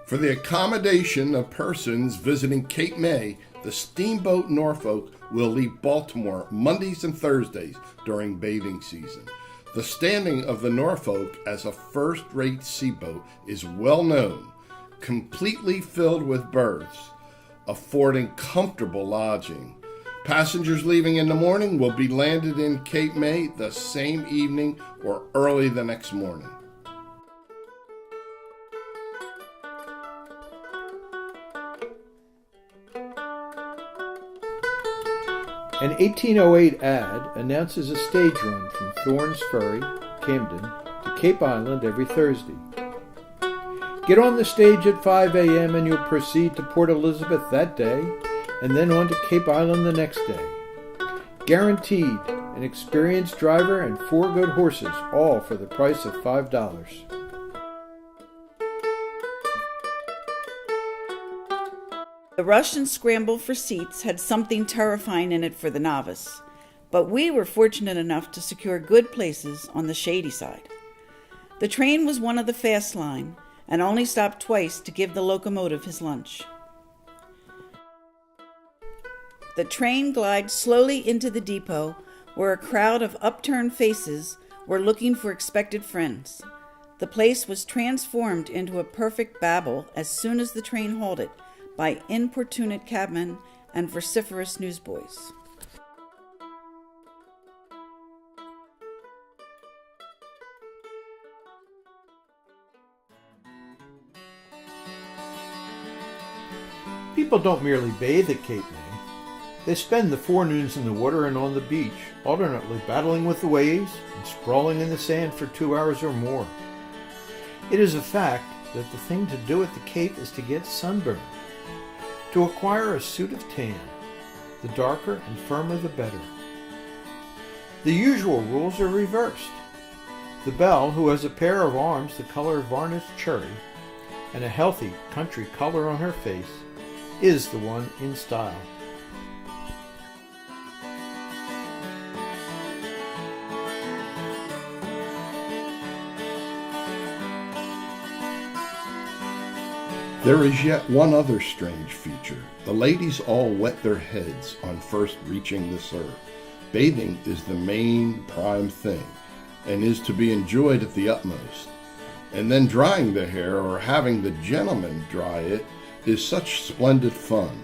For the accommodation of persons visiting Cape May, the Steamboat Norfolk will leave Baltimore Mondays and Thursdays during bathing season. The standing of the Norfolk as a first-rate seaboat is well known, completely filled with berths, affording comfortable lodging. Passengers leaving in the morning will be landed in Cape May the same evening or early the next morning. An 1808 ad announces a stage run from Thorns Ferry, Camden, to Cape Island every Thursday. Get on the stage at 5 a.m. and you'll proceed to Port Elizabeth that day, and then on to Cape Island the next day. Guaranteed, an experienced driver and 4 good horses, all for the price of $5. The rush and scramble for seats had something terrifying in it for the novice, but we were fortunate enough to secure good places on the shady side. The train was one of the fast line and only stopped twice to give the locomotive his lunch. The train glides slowly into the depot where a crowd of upturned faces were looking for expected friends. The place was transformed into a perfect Babel as soon as the train halted, by importunate cabmen and vociferous newsboys. People don't merely bathe at Cape May. They spend the forenoons in the water and on the beach, alternately battling with the waves and sprawling in the sand for 2 hours or more. It is a fact that the thing to do at the Cape is to get sunburned. To acquire a suit of tan, the darker and firmer the better. The usual rules are reversed. The belle, who has a pair of arms the color of varnished cherry and a healthy country color on her face, is the one in style. There is yet one other strange feature. The ladies all wet their heads on first reaching the surf. Bathing is the main prime thing, and is to be enjoyed at the utmost. And then drying the hair, or having the gentlemen dry it, is such splendid fun.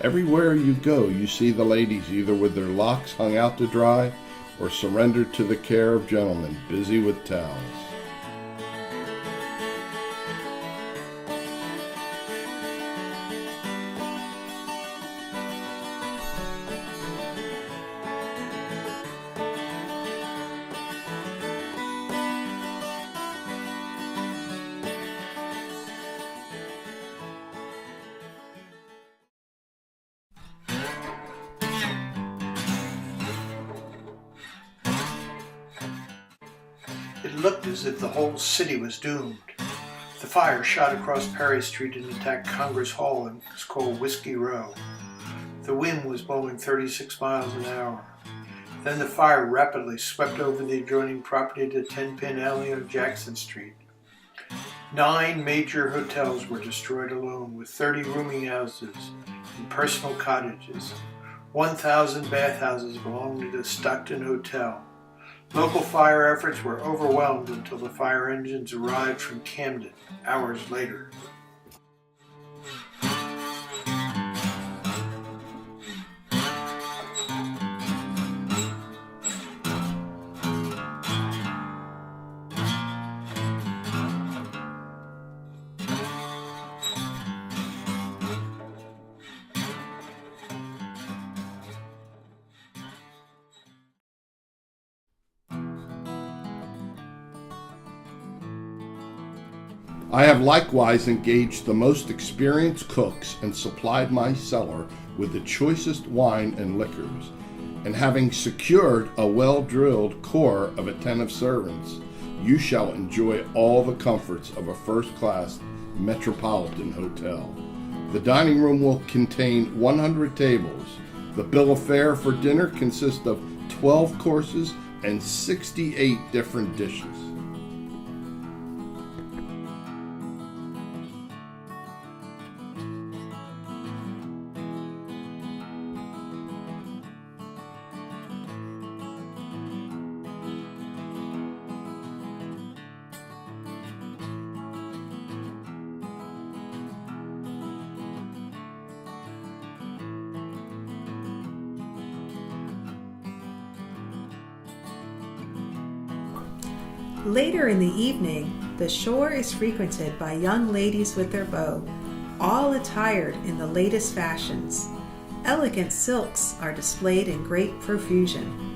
Everywhere you go, you see the ladies either with their locks hung out to dry, or surrendered to the care of gentlemen busy with towels. It looked as if the whole city was doomed. The fire shot across Perry Street and attacked Congress Hall and was called Whiskey Row. The wind was blowing 36 miles an hour. Then the fire rapidly swept over the adjoining property to Tenpin Alley on Jackson Street. 9 major hotels were destroyed alone, with 30 rooming houses and personal cottages. 1,000 bathhouses belonging to the Stockton Hotel. Local fire efforts were overwhelmed until the fire engines arrived from Camden hours later. I have likewise engaged the most experienced cooks and supplied my cellar with the choicest wine and liquors, and having secured a well-drilled corps of attentive servants, you shall enjoy all the comforts of a first-class metropolitan hotel. The dining room will contain 100 tables. The bill of fare for dinner consists of 12 courses and 68 different dishes. Later in the evening, the shore is frequented by young ladies with their beaux, all attired in the latest fashions. Elegant silks are displayed in great profusion.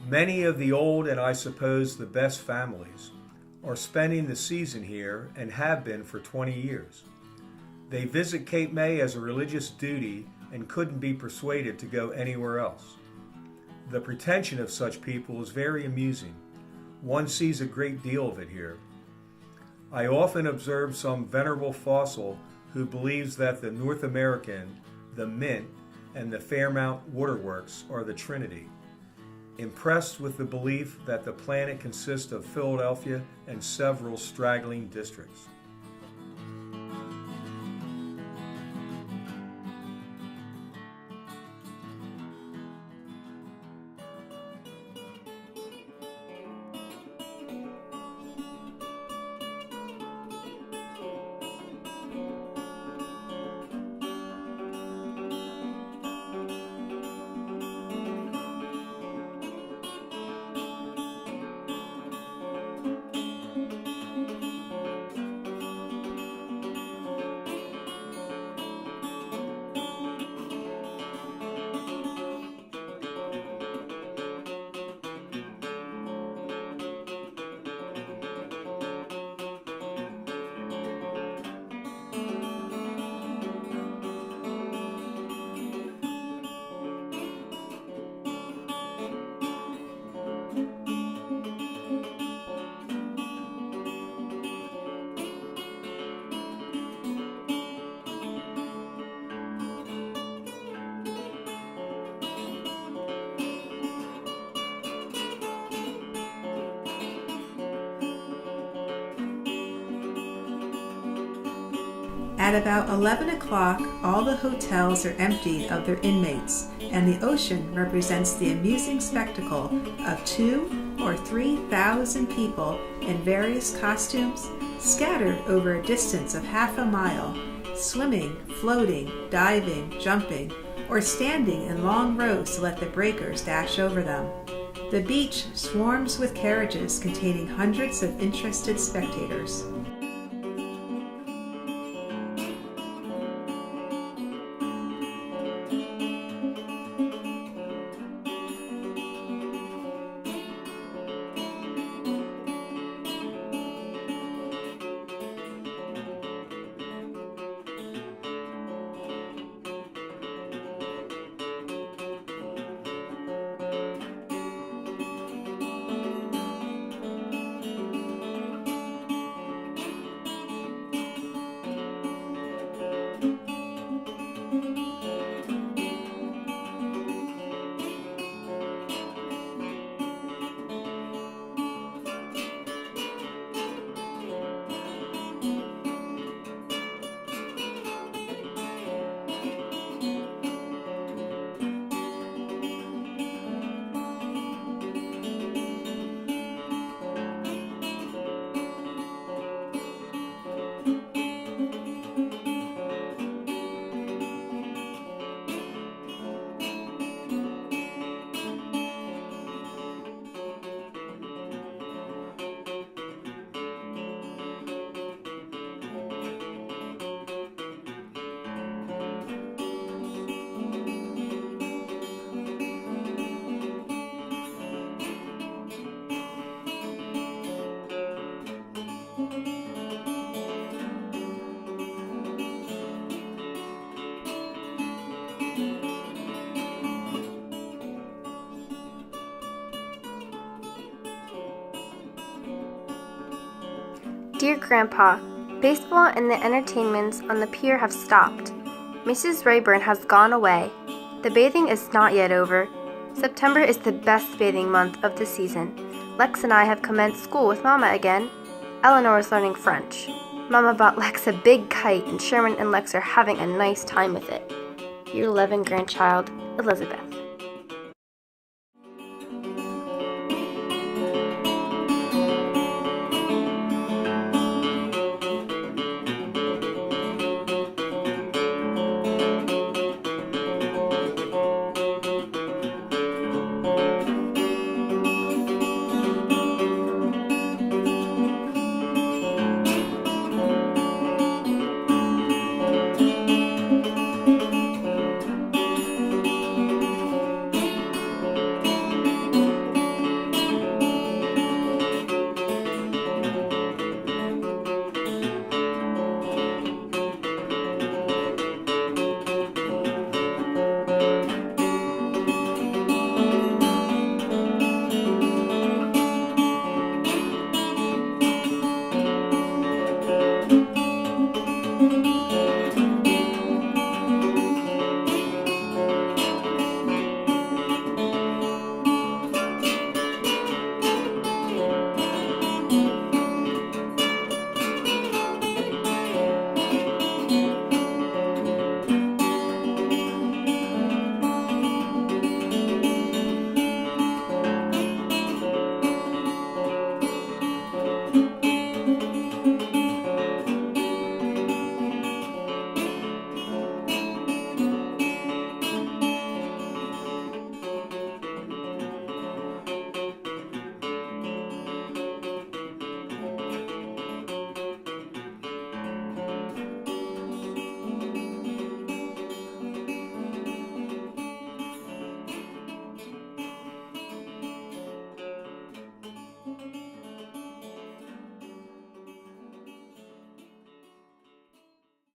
Many of the old and I suppose the best families are spending the season here and have been for 20 years. They visit Cape May as a religious duty and couldn't be persuaded to go anywhere else. The pretension of such people is very amusing. One sees a great deal of it here. I often observe some venerable fossil who believes that the North American, the Mint, and the Fairmount Waterworks are the Trinity. Impressed with the belief that the planet consists of Philadelphia and several straggling districts. At about 11 o'clock, all the hotels are emptied of their inmates, and the ocean represents the amusing spectacle of 2,000 or 3,000 people in various costumes scattered over a distance of half a mile, swimming, floating, diving, jumping, or standing in long rows to let the breakers dash over them. The beach swarms with carriages containing hundreds of interested spectators. Dear Grandpa, baseball and the entertainments on the pier have stopped. Mrs. Rayburn has gone away. The bathing is not yet over. September is the best bathing month of the season. Lex and I have commenced school with Mama again. Eleanor is learning French. Mama bought Lex a big kite, and Sherman and Lex are having a nice time with it. Your loving grandchild, Elizabeth.